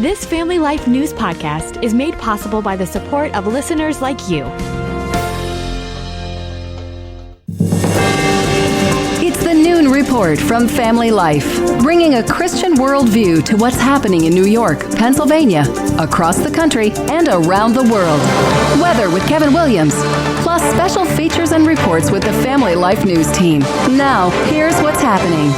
This Family Life News podcast is made possible by the support of listeners like you. It's the Noon Report from Family Life, bringing a Christian worldview to what's happening in New York, Pennsylvania, across the country, and around the world. Weather with Kevin Williams, plus special features and reports with the Family Life News team. Now, here's what's happening.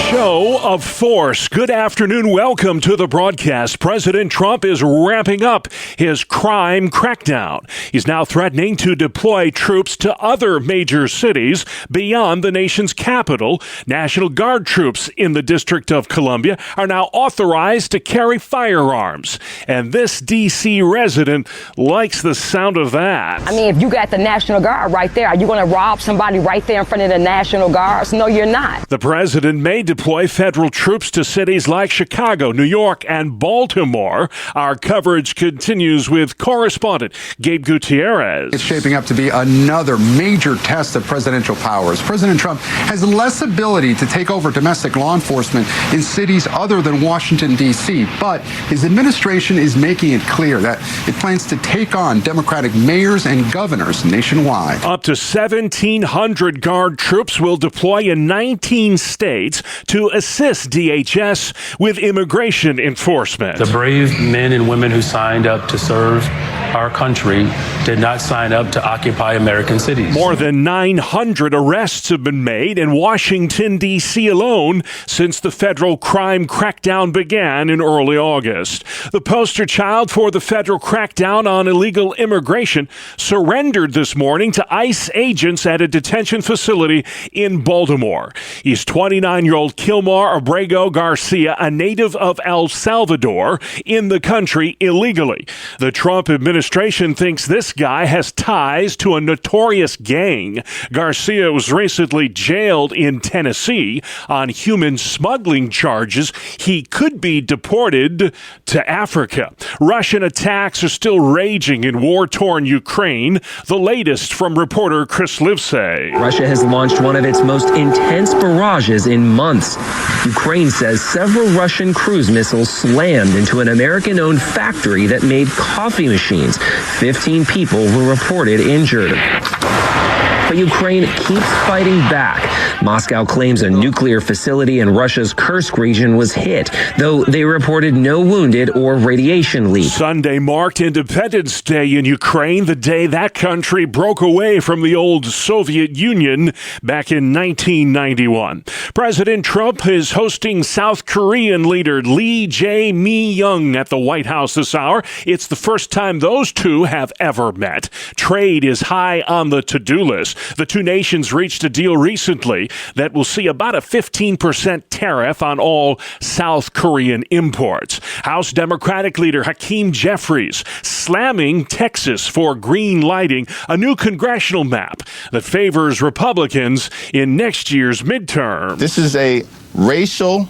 Show of force. Good afternoon. Welcome to the broadcast. President Trump is ramping up his crime crackdown. He's now threatening to deploy troops to other major cities beyond the nation's capital. National Guard troops in the District of Columbia are now authorized to carry firearms. And this D.C. resident likes the sound of that. I mean, if you got the National Guard right there, are you going to rob somebody right there in front of the National Guards? No, you're not. The president may deploy federal troops to cities like Chicago, New York, and Baltimore. Our coverage continues with correspondent Gabe Gutierrez. It's shaping up to be another major test of presidential powers. President Trump has less ability to take over domestic law enforcement in cities other than Washington, D.C., but his administration is making it clear that it plans to take on Democratic mayors and governors nationwide. Up to 1,700 Guard troops will deploy in 19 states to assist DHS with immigration enforcement. The brave men and women who signed up to serve our country did not sign up to occupy American cities. More than 900 arrests have been made in Washington, D.C. alone since the federal crime crackdown began in early August. The poster child for the federal crackdown on illegal immigration surrendered this morning to ICE agents at a detention facility in Baltimore. He's 29-year-old Kilmar Abrego Garcia, a native of El Salvador, in the country illegally. The Trump administration thinks this guy has ties to a notorious gang. Garcia was recently jailed in Tennessee on human smuggling charges. He could be deported to Africa. Russian attacks are still raging in war-torn Ukraine. The latest from reporter Chris Livesay. Russia has launched one of its most intense barrages in months. Ukraine says several Russian cruise missiles slammed into an American-owned factory that made coffee machines. 15 people were reported injured. But Ukraine keeps fighting back. Moscow claims a nuclear facility in Russia's Kursk region was hit, though they reported no wounded or radiation leak. Sunday marked Independence Day in Ukraine, the day that country broke away from the old Soviet Union back in 1991. President Trump is hosting South Korean leader Lee Jae-myung at the White House this hour. It's the first time those two have ever met. Trade is high on the to-do list. The two nations reached a deal recently that will see about a 15% tariff on all South Korean imports. House Democratic leader Hakeem Jeffries slamming Texas for green lighting a new congressional map that favors Republicans in next year's midterm. This is a racial,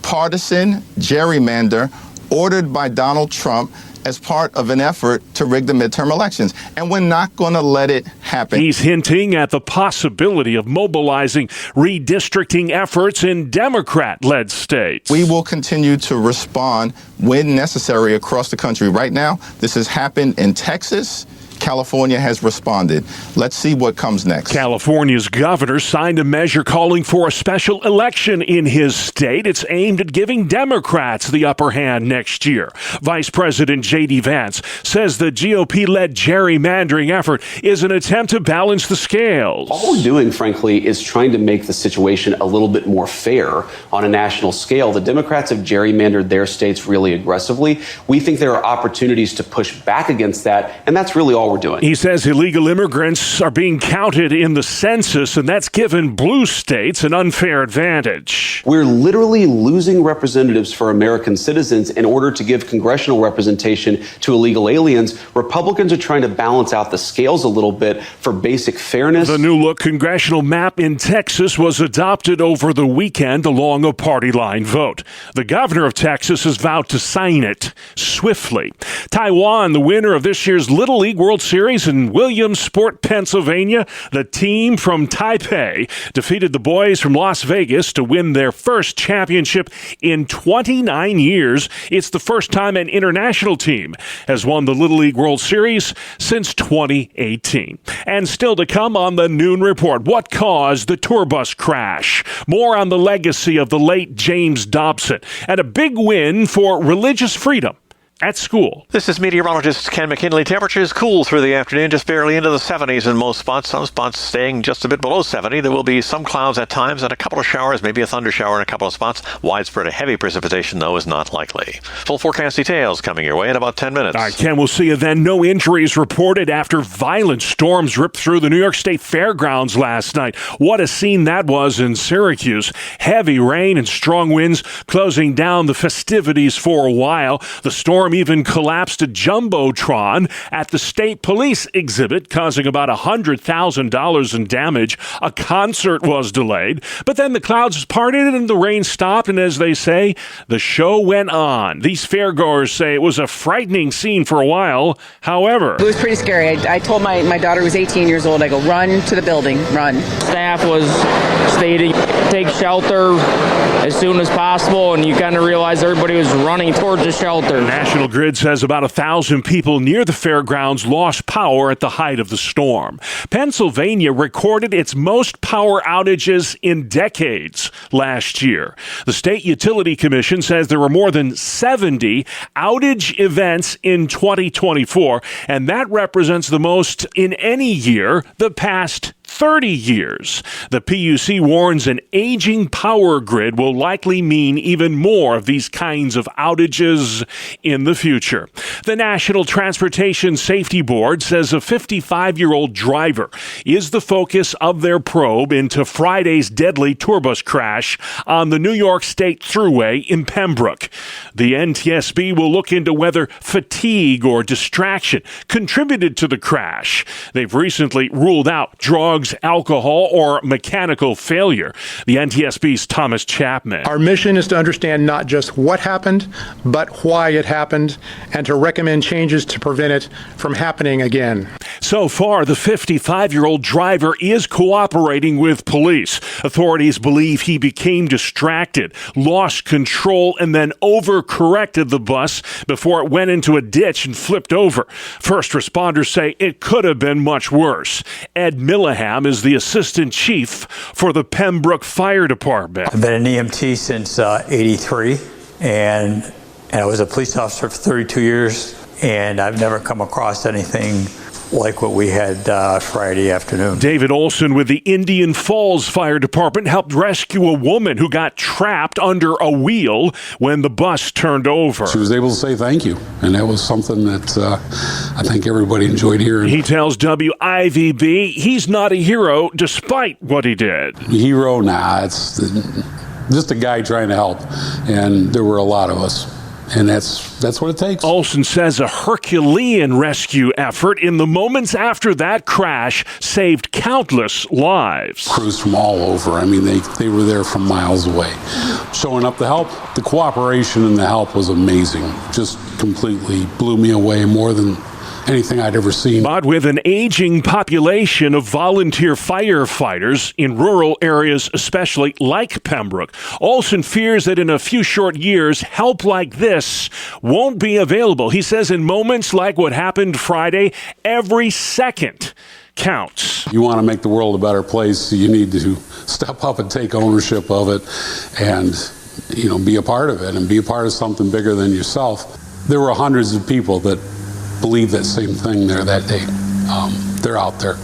partisan gerrymander ordered by Donald Trump as part of an effort to rig the midterm elections. And we're not going to let it happen. He's hinting at the possibility of mobilizing redistricting efforts in Democrat-led states. We will continue to respond when necessary across the country. Right now, this has happened in Texas. California has responded. Let's see what comes next. California's governor signed a measure calling for a special election in his state. It's aimed at giving Democrats the upper hand next year. Vice President J.D. Vance says the GOP-led gerrymandering effort is an attempt to balance the scales. All we're doing, frankly, is trying to make the situation a little bit more fair on a national scale. The Democrats have gerrymandered their states really aggressively. We think there are opportunities to push back against that, and that's really all we're doing. He says illegal immigrants are being counted in the census, and that's given blue states an unfair advantage. We're literally losing representatives for American citizens in order to give congressional representation to illegal aliens. Republicans are trying to balance out the scales a little bit for basic fairness. The new look congressional map in Texas was adopted over the weekend along a party line vote. The governor of Texas has vowed to sign it swiftly. Taiwan, the winner of this year's Little League World Series in Williamsport, Pennsylvania. The team from Taipei defeated the boys from Las Vegas to win their first championship in 29 years. It's the first time an international team has won the Little League World Series since 2018. And still to come on the Noon Report, what caused the tour bus crash? More on the legacy of the late James Dobson and a big win for religious freedom at school. This is meteorologist Ken McKinley. Temperatures cool through the afternoon, just barely into the 70s in most spots. Some spots staying just a bit below 70. There will be some clouds at times and a couple of showers, maybe a thunder shower in a couple of spots. Widespread heavy precipitation, though, is not likely. Full forecast details coming your way in about 10 minutes. All right, Ken, we'll see you then. No injuries reported after violent storms ripped through the New York State Fairgrounds last night. What a scene that was in Syracuse. Heavy rain and strong winds closing down the festivities for a while. The storm even collapsed a jumbotron at the state police exhibit, causing about $100,000 in damage. A concert was delayed, but then the clouds parted and the rain stopped, and as they say, the show went on. These fairgoers say it was a frightening scene for a while. However, it was pretty scary. I told my daughter, who was 18 years old, I go, run to the building, run. Staff was stating, take shelter as soon as possible, and you kind of realize everybody was running towards the shelter. National Grid says about 1,000 people near the fairgrounds lost power at the height of the storm. Pennsylvania recorded its most power outages in decades last year. The State Utility Commission says there were more than 70 outage events in 2024, and that represents the most in any year the past 30 years. The PUC warns an aging power grid will likely mean even more of these kinds of outages in the future. The National Transportation Safety Board says a 55-year-old driver is the focus of their probe into Friday's deadly tour bus crash on the New York State Thruway in Pembroke. The NTSB will look into whether fatigue or distraction contributed to the crash. They've recently ruled out drugs, alcohol, or mechanical failure. The NTSB's Thomas Chapman. Our mission is to understand not just what happened, but why it happened, and to recommend changes to prevent it from happening again. So far, the 55-year-old driver is cooperating with police. Authorities believe he became distracted, lost control, and then overcorrected the bus before it went into a ditch and flipped over. First responders say it could have been much worse. Ed Millaham is the assistant chief for the Pembroke Fire Department. I've been an EMT since 83, and I was a police officer for 32 years, and I've never come across anything like what we had Friday afternoon. David Olson with the Indian Falls Fire Department helped rescue a woman who got trapped under a wheel when the bus turned over. She was able to say thank you, and that was something that I think everybody enjoyed hearing. He tells WIVB he's not a hero despite what he did. Hero? Nah, it's just a guy trying to help, and there were a lot of us. And that's what it takes. Olson says a Herculean rescue effort in the moments after that crash saved countless lives. Crews from all over. I mean, they were there from miles away. Showing up to help. The cooperation and the help was amazing. Just completely blew me away more than anything I'd ever seen. But with an aging population of volunteer firefighters in rural areas, especially like Pembroke, Olson fears that in a few short years, help like this won't be available. He says in moments like what happened Friday, every second counts. You want to make the world a better place, you need to step up and take ownership of it and, be a part of it and be a part of something bigger than yourself. There were hundreds of people that believe that same thing there that day. They're out there,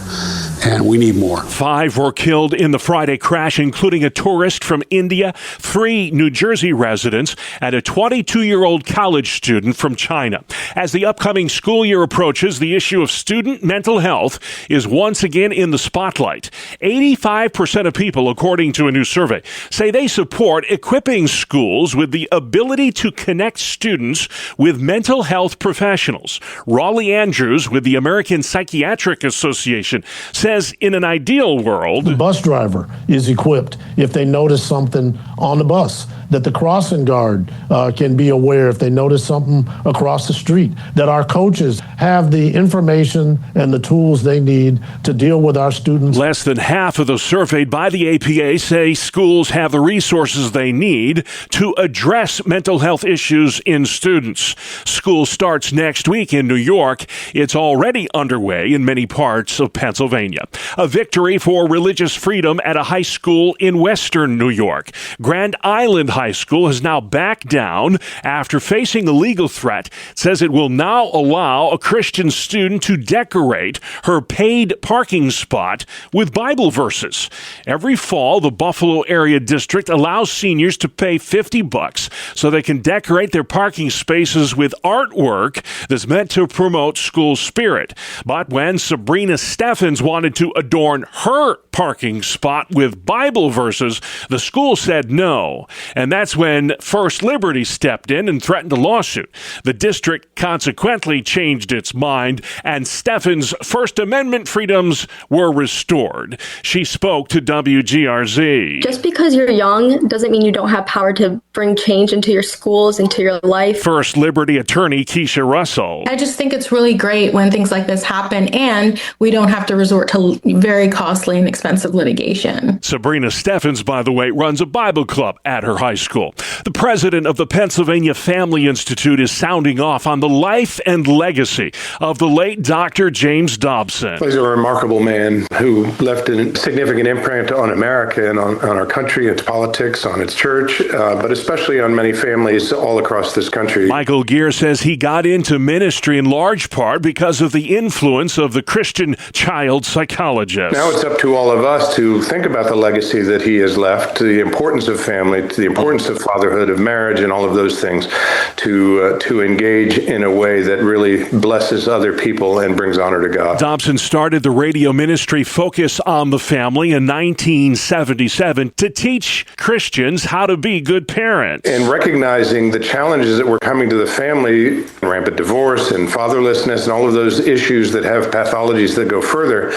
and we need more. 5 were killed in the Friday crash, including a tourist from India, 3 New Jersey residents, and a 22-year-old college student from China. As the upcoming school year approaches, the issue of student mental health is once again in the spotlight. 85% of people, according to a new survey, say they support equipping schools with the ability to connect students with mental health professionals. Raleigh Andrews with the American Psychiatric Association says in an ideal world, the bus driver is equipped if they notice something on the bus. that the crossing guard can be aware if they notice something across the street, that our coaches have the information and the tools they need to deal with our students. Less than half of those surveyed by the APA say schools have the resources they need to address mental health issues in students. School starts next week in New York. It's already underway in many parts of Pennsylvania. A victory for religious freedom at a high school in western New York. Grand Island High School has now backed down after facing a legal threat. It says it will now allow a Christian student to decorate her paid parking spot with Bible verses. Every fall, the Buffalo Area District allows seniors to pay $50 so they can decorate their parking spaces with artwork that's meant to promote school spirit. But when Sabrina Steffens wanted to adorn her parking spot with Bible verses, the school said no. And that's when First Liberty stepped in and threatened a lawsuit. The district consequently changed its mind, and Steffens' First Amendment freedoms were restored. She spoke to WGRZ. Just because you're young doesn't mean you don't have power to bring change into your schools, into your life. First Liberty attorney Keisha Russell. I just think it's really great when things like this happen and we don't have to resort to very costly and expensive litigation. Sabrina Steffens, by the way, runs a Bible club at her high school. The president of the Pennsylvania Family Institute is sounding off on the life and legacy of the late Dr. James Dobson. He's a remarkable man who left a significant imprint on America and on our country, its politics, on its church, but especially on many families all across this country. Michael Gear says he got into ministry in large part because of the influence of the Christian child psychologist. Now it's up to all of us to think about the legacy that he has left, the importance of family, the importance of fatherhood, of marriage, and all of those things, to engage in a way that really blesses other people and brings honor to God. Dobson started the radio ministry Focus on the Family in 1977 to teach Christians how to be good parents. And recognizing the challenges that were coming to the family, rampant divorce and fatherlessness and all of those issues that have pathologies that go further,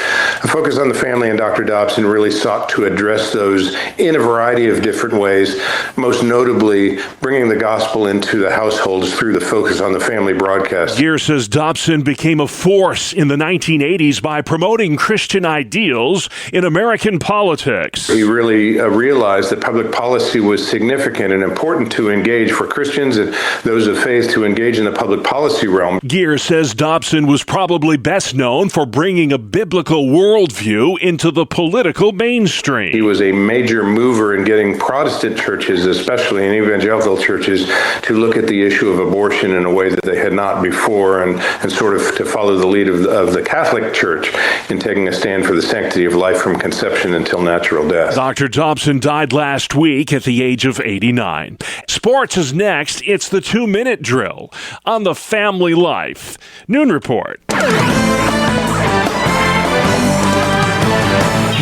Focus on the Family and Dr. Dobson really sought to address those in a variety of different ways, most notably bringing the gospel into the households through the Focus on the Family broadcast. Gear says Dobson became a force in the 1980s by promoting Christian ideals in American politics. He really realized that public policy was significant and important to engage for Christians and those of faith to engage in the public policy realm. Gear says Dobson was probably best known for bringing a biblical worldview into the political mainstream. He was a major mover in getting Protestant churches, especially in evangelical churches, to look at the issue of abortion in a way that they had not before, and sort of to follow the lead of the Catholic Church in taking a stand for the sanctity of life from conception until natural death. Dr. Dobson died last week at the age of 89. Sports is next. It's the 2-minute drill on the Family Life Noon Report.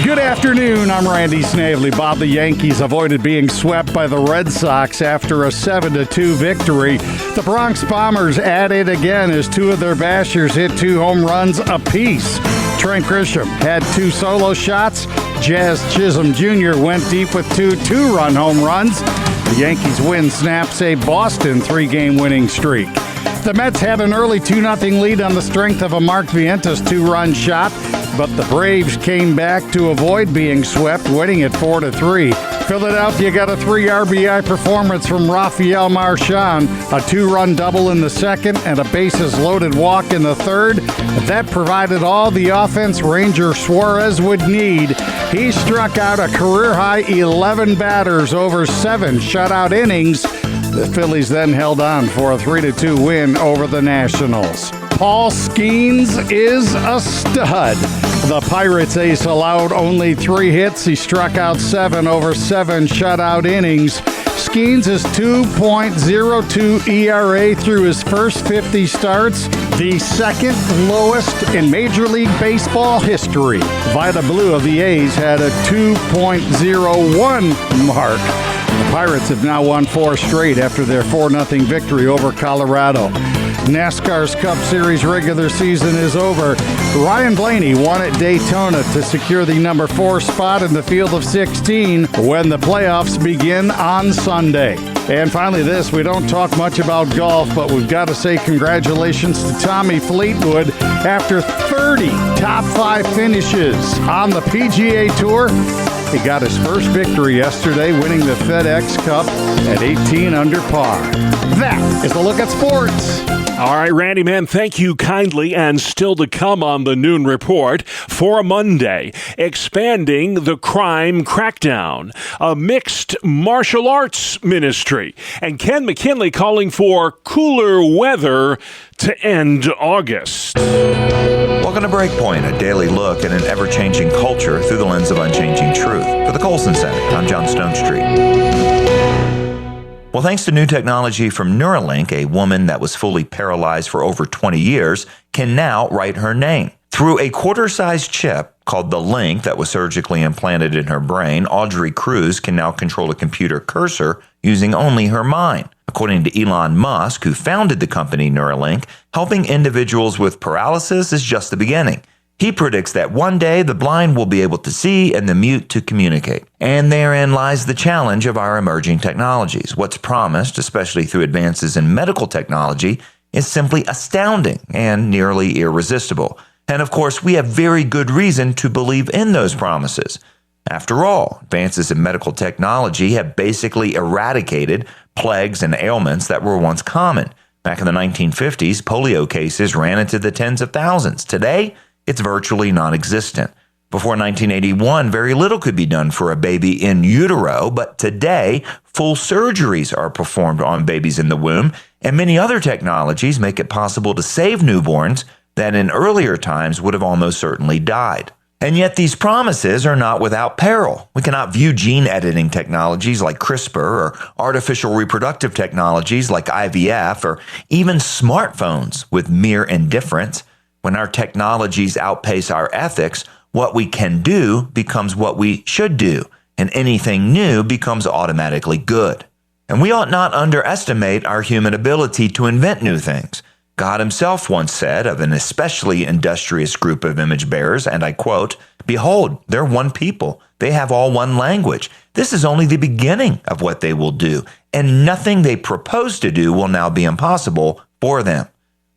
Good afternoon, I'm Randy Snavely. Bob, the Yankees avoided being swept by the Red Sox after a 7-2 victory. The Bronx Bombers at it again as two of their bashers hit 2 home runs apiece. Trent Grisham had 2 solo shots. Jazz Chisholm Jr. went deep with 2 2-run home runs. The Yankees win snaps a Boston 3-game winning streak. The Mets had an early 2-0 lead on the strength of a Mark Vientos 2-run shot, but the Braves came back to avoid being swept, winning it 4-3. Philadelphia got a 3 RBI performance from Rafael Marchand, a 2-run double in the second and a bases-loaded walk in the third. That provided all the offense Ranger Suarez would need. He struck out a career-high 11 batters over 7 shutout innings. The Phillies then held on for a 3-2 win over the Nationals. Paul Skeens is a stud. The Pirates ace allowed only 3 hits. He struck out 7 over 7 shutout innings. Skeens is 2.02 ERA through his first 50 starts, the second lowest in Major League Baseball history. Vida Blue of the A's had a 2.01 mark. The Pirates have now won 4 straight after their 4-0 victory over Colorado. NASCAR's Cup Series regular season is over. Ryan Blaney won at Daytona to secure the number 4 spot in the field of 16 when the playoffs begin on Sunday. And finally this, we don't talk much about golf, but we've got to say congratulations to Tommy Fleetwood. After 30 top 5 finishes on the PGA Tour, he got his first victory yesterday, winning the FedEx Cup at 18 under par. That is the look at sports. All right, Randy, man, thank you kindly. And still to come on the Noon Report for Monday, expanding the crime crackdown, a mixed martial arts ministry, and Ken McKinley calling for cooler weather to end August. Welcome to Breakpoint, a daily look at an ever-changing culture through the lens of unchanging truth. For the Colson Center, I'm John Stonestreet. Well, thanks to new technology from Neuralink, a woman that was fully paralyzed for over 20 years can now write her name. Through a quarter-sized chip called the Link that was surgically implanted in her brain, Audrey Cruz can now control a computer cursor using only her mind. According to Elon Musk, who founded the company Neuralink, helping individuals with paralysis is just the beginning. He predicts that one day the blind will be able to see and the mute to communicate. And therein lies the challenge of our emerging technologies. What's promised, especially through advances in medical technology, is simply astounding and nearly irresistible. And of course, we have very good reason to believe in those promises. After all, advances in medical technology have basically eradicated plagues and ailments that were once common. Back in the 1950s, polio cases ran into the tens of thousands. Today, it's virtually non-existent. Before 1981, very little could be done for a baby in utero, but today, full surgeries are performed on babies in the womb, and many other technologies make it possible to save newborns that in earlier times would have almost certainly died. And yet these promises are not without peril. We cannot view gene editing technologies like CRISPR or artificial reproductive technologies like IVF or even smartphones with mere indifference. When our technologies outpace our ethics, what we can do becomes what we should do, and anything new becomes automatically good. And we ought not underestimate our human ability to invent new things. God himself once said of an especially industrious group of image bearers, and I quote, "Behold, they're one people. They have all one language. This is only the beginning of what they will do, and nothing they propose to do will now be impossible for them."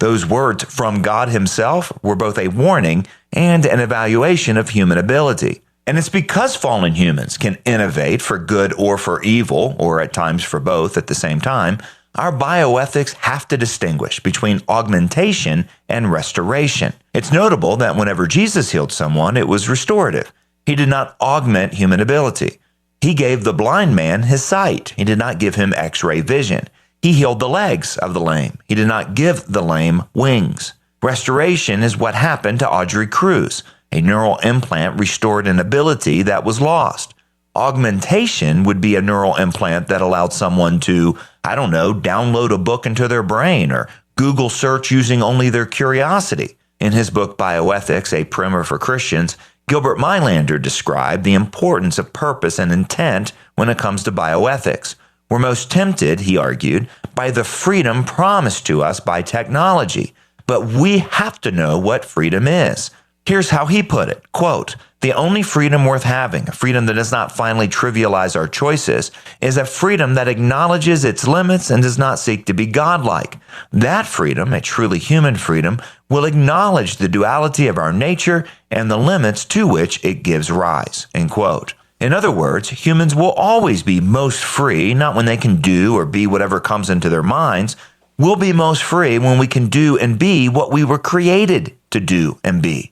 Those words from God himself were both a warning and an evaluation of human ability. And it's because fallen humans can innovate for good or for evil, or at times for both at the same time, our bioethics have to distinguish between augmentation and restoration. It's notable that whenever Jesus healed someone, it was restorative. He did not augment human ability. He gave the blind man his sight. He did not give him X-ray vision. He healed the legs of the lame. He did not give the lame wings. Restoration is what happened to Audrey Cruz. A neural implant restored an ability that was lost. Augmentation would be a neural implant that allowed someone to, download a book into their brain or Google search using only their curiosity. In his book Bioethics, a primer for Christians, Gilbert Meilander described the importance of purpose and intent when it comes to bioethics. We're most tempted, he argued, by the freedom promised to us by technology, but we have to know what freedom is. Here's how he put it, quote, "The only freedom worth having, a freedom that does not finally trivialize our choices, is a freedom that acknowledges its limits and does not seek to be godlike. That freedom, a truly human freedom, will acknowledge the duality of our nature and the limits to which it gives rise," end quote. In other words, humans will always be most free, not when they can do or be whatever comes into their minds. We'll be most free when we can do and be what we were created to do and be.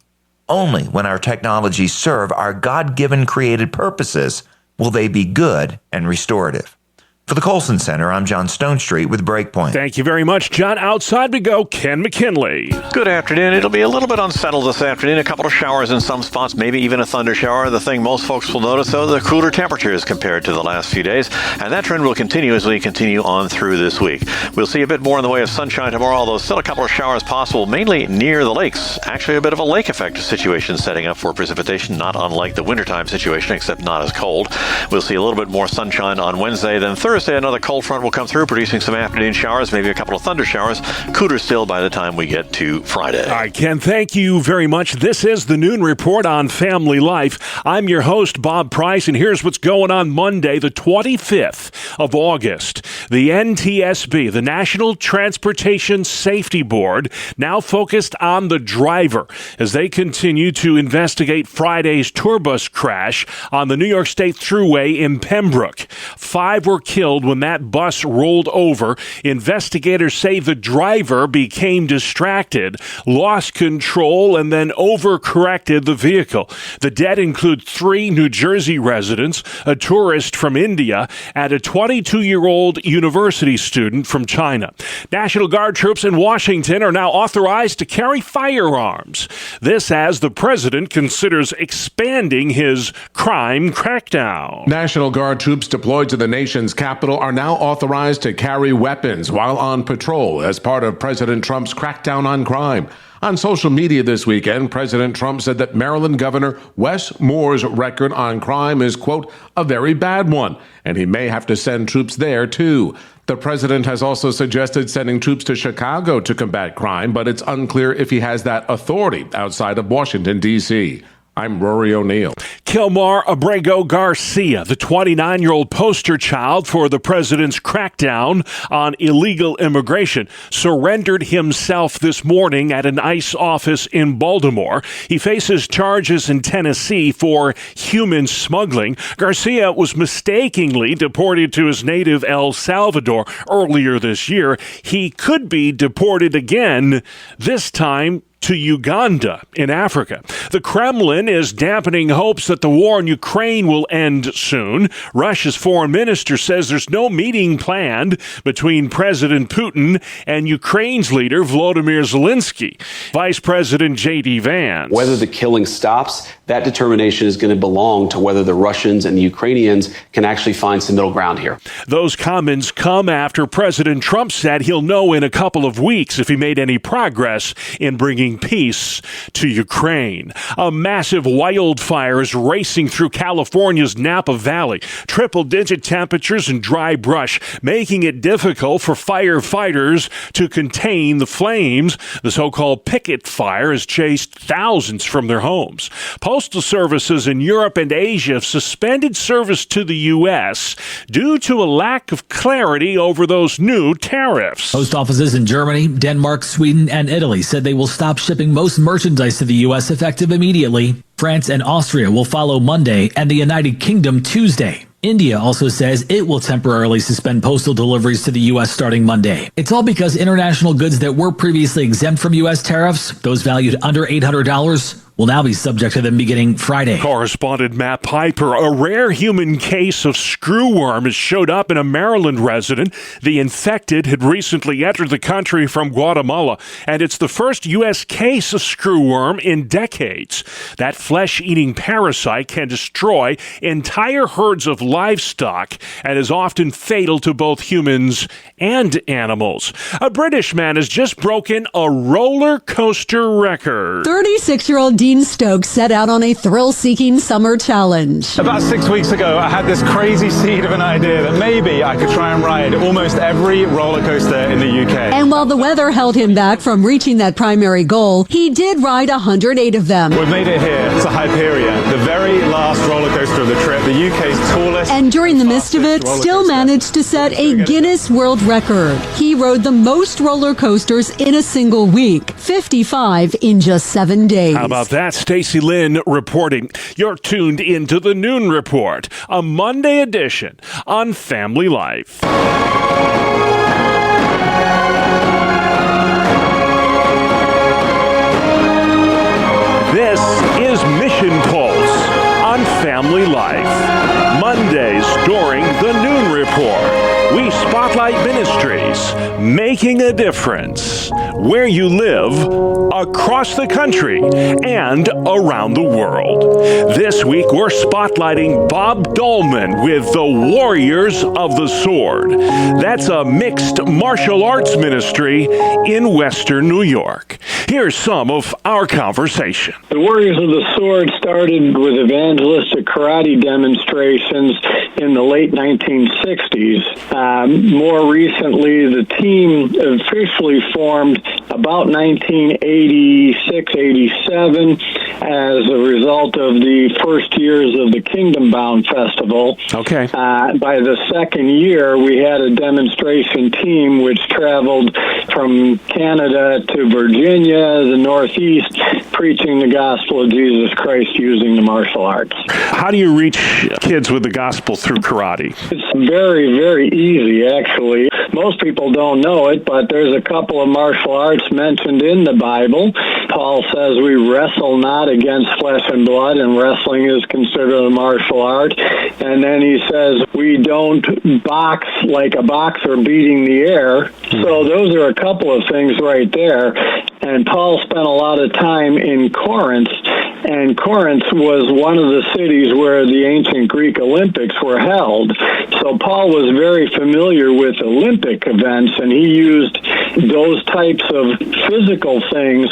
Only when our technologies serve our God-given created purposes will they be good and restorative. For the Colson Center, I'm John Stonestreet with Breakpoint. Thank you very much, John. Outside we go, Ken McKinley. Good afternoon. It'll be a little bit unsettled this afternoon. A couple of showers in some spots, maybe even a thunder shower. The thing most folks will notice, though, the cooler temperatures compared to the last few days. And that trend will continue as we continue on through this week. We'll see a bit more in the way of sunshine tomorrow, although still a couple of showers possible, mainly near the lakes. Actually, a bit of a lake effect situation setting up for precipitation, not unlike the wintertime situation, except not as cold. We'll see a little bit more sunshine on Wednesday. Then Thursday, another cold front will come through, producing some afternoon showers, maybe a couple of thunder showers. Cooler still by the time we get to Friday. All right, Ken, thank you very much. This is the Noon Report on Family Life. I'm your host, Bob Price, and here's what's going on Monday, the 25th of August. The NTSB, the National Transportation Safety Board, now focused on the driver as they continue to investigate Friday's tour bus crash on the New York State Thruway in Pembroke. 5 were killed when that bus rolled over. Investigators say the driver became distracted, lost control, and then overcorrected the vehicle. The dead include 3 New Jersey residents, a tourist from India, and a 22-year-old university student from China. National Guard troops in Washington are now authorized to carry firearms. This as the president considers expanding his crime crackdown. National Guard troops deployed to the nation's capital are now authorized to carry weapons while on patrol as part of President Trump's crackdown on crime. On social media this weekend, President Trump said that Maryland Governor Wes Moore's record on crime is, quote, a very bad one, and he may have to send troops there, too. The president has also suggested sending troops to Chicago to combat crime, but it's unclear if he has that authority outside of Washington, D.C. I'm Rory O'Neill. Kilmar Abrego Garcia, the 29-year-old poster child for the president's crackdown on illegal immigration, surrendered himself this morning at an ICE office in Baltimore. He faces charges in Tennessee for human smuggling. Garcia was mistakenly deported to his native El Salvador earlier this year. He could be deported again, this time to Uganda in Africa. The Kremlin is dampening hopes that the war in Ukraine will end soon. Russia's foreign minister says there's no meeting planned between President Putin and Ukraine's leader Volodymyr Zelensky. Vice President J.D. Vance. Whether the killing stops, that determination is going to belong to whether the Russians and the Ukrainians can actually find some middle ground here. Those comments come after President Trump said he'll know in a couple of weeks if he made any progress in bringing peace to Ukraine. A massive wildfire is racing through California's Napa Valley. Triple-digit temperatures and dry brush, making it difficult for firefighters to contain the flames. The so-called picket fire has chased thousands from their homes. Postal services in Europe and Asia have suspended service to the U.S. due to a lack of clarity over those new tariffs. Post offices in Germany, Denmark, Sweden, and Italy said they will stop shipping most merchandise to the U.S. effective immediately. France and Austria will follow Monday, and the United Kingdom Tuesday. India also says it will temporarily suspend postal deliveries to the U.S. starting Monday. It's all because international goods that were previously exempt from U.S. tariffs, those valued under $800, will now be subject to them beginning Friday. Correspondent Matt Piper. A rare human case of screwworm has showed up in a Maryland resident. The infected had recently entered the country from Guatemala, and it's the first U.S. case of screwworm in decades. That flesh-eating parasite can destroy entire herds of livestock and is often fatal to both humans and animals. A British man has just broken a roller coaster record. 36-year-old Dean Stokes set out on a thrill-seeking summer challenge. About 6 weeks ago, I had this crazy seed of an idea that maybe I could try and ride almost every roller coaster in the UK. And while the weather held him back from reaching that primary goal, he did ride 108 of them. We've made it here to Hyperion, the very last roller coaster of the trip, the UK's tallest. And during the midst of it, still managed to set a Guinness World Record. He rode the most roller coasters in a single week, 55 in just 7 days. How about that? Stacy Lynn reporting. You're tuned into the Noon Report, a Monday edition on Family Life. This is Mission Pulse on Family Life. Mondays during the Noon Report. making a difference where you live, across the country, and around the world. This week, we're spotlighting Bob Dolman with the Warriors of the Sword. That's a mixed martial arts ministry in Western New York. Here's some of our conversation. The Warriors of the Sword started with evangelistic karate demonstrations in the late 1960s. More recently, the team officially formed about 1986-87 as a result of the first years of the Kingdom Bound Festival. Okay. By the second year, we had a demonstration team which traveled from Canada to Virginia, the Northeast, preaching the gospel of Jesus Christ using the martial arts. How do you reach kids with the gospel through karate? It's very, very easy, actually. Most people don't know it, but there's a couple of martial arts mentioned in the Bible. Paul says we wrestle not against flesh and blood, and wrestling is considered a martial art. And then he says we don't box like a boxer beating the air. So those are a couple of things right there. And Paul spent a lot of time in Corinth, and Corinth was one of the cities where the ancient Greek Olympics were held. So Paul was very familiar with Olympic events, and he used those types of physical things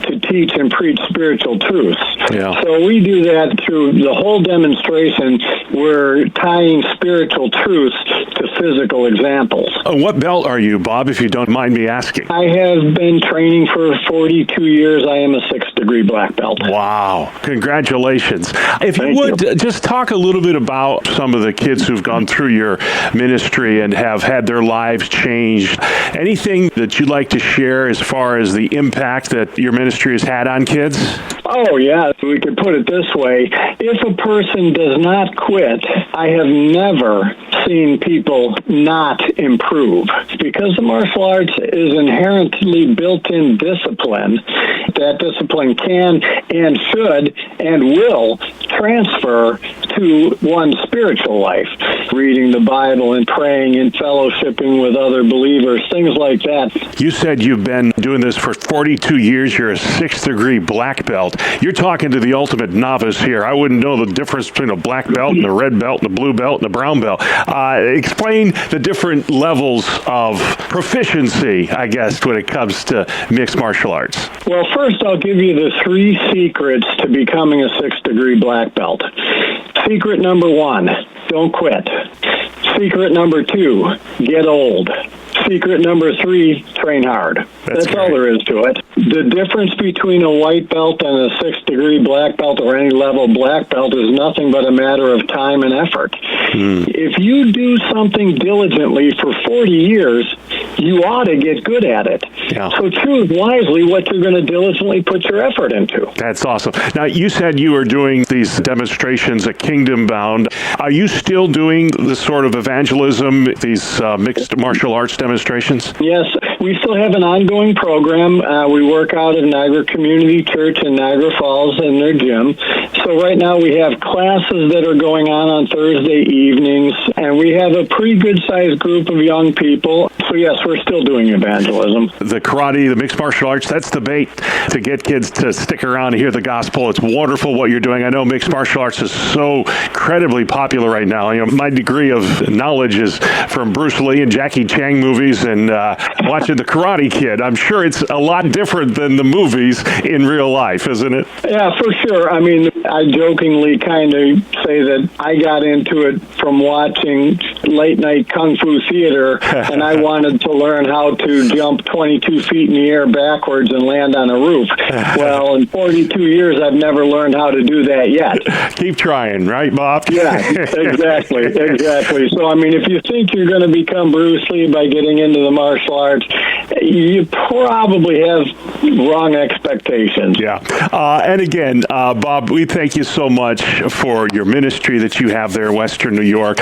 to teach and preach spiritual truths. Yeah. So we do that through the whole demonstration. We're tying spiritual truths to physical examples. What belt are you, Bob, if you don't mind me asking? I have been training for 42 years. I am a 6th degree black belt. Wow. Congratulations. If you would, just talk a little bit about some of the kids who've gone through your ministry and have had their lives changed. Anything that you'd like to share as far as the impact that your ministry has had on kids? Oh, yeah. We could put it this way. If a person does not quit, I have never seen people not improve. Because the martial arts is inherently built-in discipline, that discipline can and should and will transfer to one's spiritual life. Reading the Bible and praying and fellowshipping with other believers, things like that. You said you've been doing this for 42 years. You're a 6th degree black belt. You're talking to the ultimate novice here. I wouldn't know the difference between a black belt and a red belt and a blue belt and a brown belt. Explain the different levels of proficiency, I guess, when it comes to mixed martial arts. Well, first I'll give you the 3 secrets to becoming a 6th degree black belt. Secret number 1, don't quit. Secret number 2, get old. Secret number 3, train hard. That's all there is to it. The difference between a white belt and a 6th degree black belt or any level black belt is nothing but a matter of time and effort. If you do something diligently for 40 years, you ought to get good at it. Yeah. So choose wisely what you're going to diligently put your effort into. That's awesome. Now, you said you were doing these demonstrations at Kingdom Bound. Are you still doing this sort of evangelism, these mixed martial arts demonstrations? Yes, we still have an ongoing program. We work out at Niagara Community Church in Niagara Falls in their gym. So right now we have classes that are going on Thursday evenings, and we have a pretty good-sized group of young people. So yes, we're still doing evangelism. The karate, the mixed martial arts, that's the bait to get kids to stick around and hear the gospel. It's wonderful what you're doing. I know mixed martial arts is so incredibly popular right now. You know, my degree of knowledge is from Bruce Lee and Jackie Chan movies and watching The Karate Kid. I'm sure it's a lot different than the movies in real life, isn't it? Yeah, for sure. I mean, I jokingly kind of say that I got into it from watching late-night kung fu theater, and I wanted to learn how to jump 22 feet in the air backwards and land on a roof. Well, in 42 years, I've never learned how to do that yet. Keep trying, right, Bob? Yeah, exactly. So, I mean, if you think you're going to become Bruce Lee by getting into the martial arts, you probably have wrong expectations. Yeah. And again, Bob, we thank you so much for your ministry that you have there in Western New York.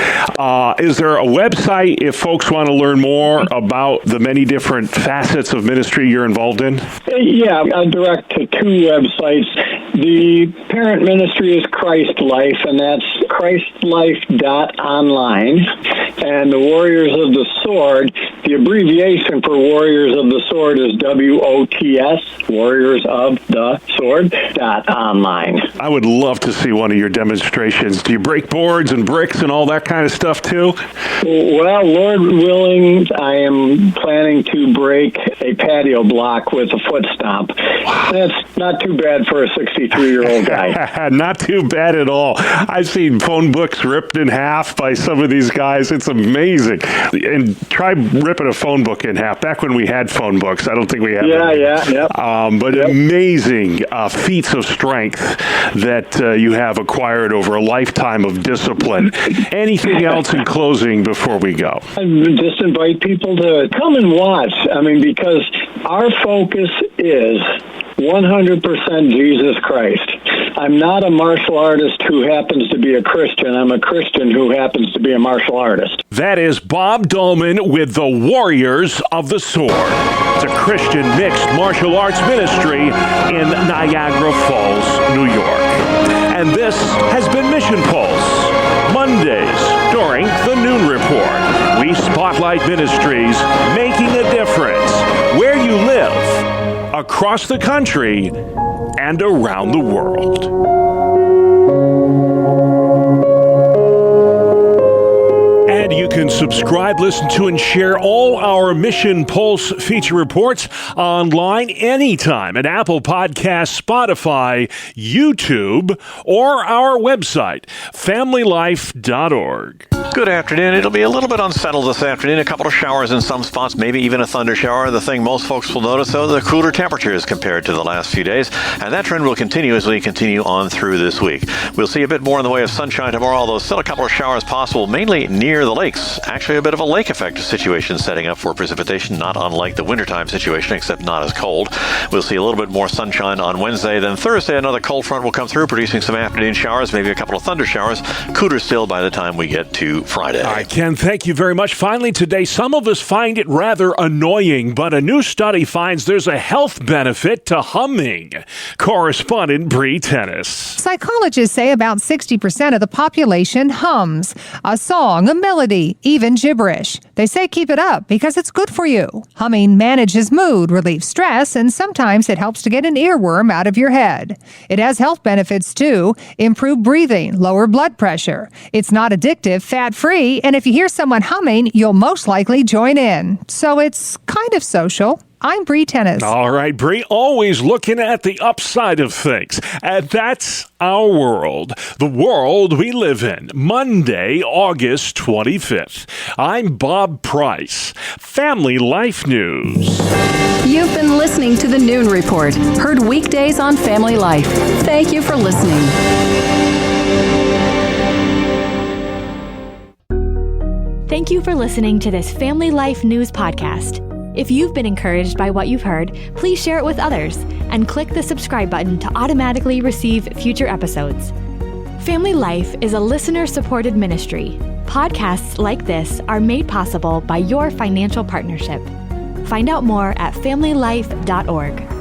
Is there a website if folks want to learn more about the many different facets of ministry you're involved in? Yeah, I'll direct to 2 websites. The parent ministry is Christ Life, and that's christlife.online. And the Warriors of the Sword, the abbreviation for Warriors of the Sword is WOTS, Warriors of the Sword.online. I would love to see one of your demonstrations. Do you break boards and bricks and all that kind of stuff too? Well, Lord willing, I am planning to break a patio block with a foot stomp. That's not too bad for a 63-year-old guy. Not too bad at all. I've seen phone books ripped in half by some of these guys. It's amazing. And try ripping a phone book in half. Back when we had phone books, I don't think we have. But amazing feats of strength that you have acquired over a lifetime of discipline. Anything else in closing before we go? I just invite people to come and watch. I mean, because our focus is 100% Jesus Christ. I'm not a martial artist who happens to be a Christian. I'm a Christian who happens to be a martial artist. That is Bob Dolman with the Warriors of the Sword. It's a Christian mixed martial arts ministry in Niagara Falls, New York. And this has been Mission Pulse. Mondays during the Noon Report, we spotlight ministries making a difference where you live, across the country, and around the world. And you can subscribe, listen to, and share all our Mission Pulse feature reports online anytime at Apple Podcasts, Spotify, YouTube, or our website, familylife.org. Good afternoon. It'll be a little bit unsettled this afternoon. A couple of showers in some spots, maybe even a thunder shower. The thing most folks will notice, though, the cooler temperatures compared to the last few days. And that trend will continue as we continue on through this week. We'll see a bit more in the way of sunshine tomorrow, although still a couple of showers possible, mainly near the lakes. Actually, a bit of a lake effect situation setting up for precipitation, not unlike the wintertime situation, except not as cold. We'll see a little bit more sunshine on Wednesday. Then Thursday, another cold front will come through, producing some afternoon showers, maybe a couple of thunder showers. Cooler still by the time we get to Friday. All right, Ken, thank you very much. Finally today, some of us find it rather annoying, but a new study finds there's a health benefit to humming. Correspondent Bree Tennis. Psychologists say about 60% of the population hums a song, a melody, even gibberish. They say keep it up because it's good for you. Humming manages mood, relieves stress, and sometimes it helps to get an earworm out of your head. It has health benefits too: improved breathing, lower blood pressure. It's not addictive, fat-free, and if you hear someone humming, you'll most likely join in. So it's kind of social. I'm Bree Tennis. All right, Bree, always looking at the upside of things. And that's our world, the world we live in. Monday, August 25th. I'm Bob Price. Family Life News. You've been listening to the Noon Report, heard weekdays on Family Life. Thank you for listening. Thank you for listening to this Family Life News podcast. If you've been encouraged by what you've heard, please share it with others and click the subscribe button to automatically receive future episodes. Family Life is a listener-supported ministry. Podcasts like this are made possible by your financial partnership. Find out more at familylife.org.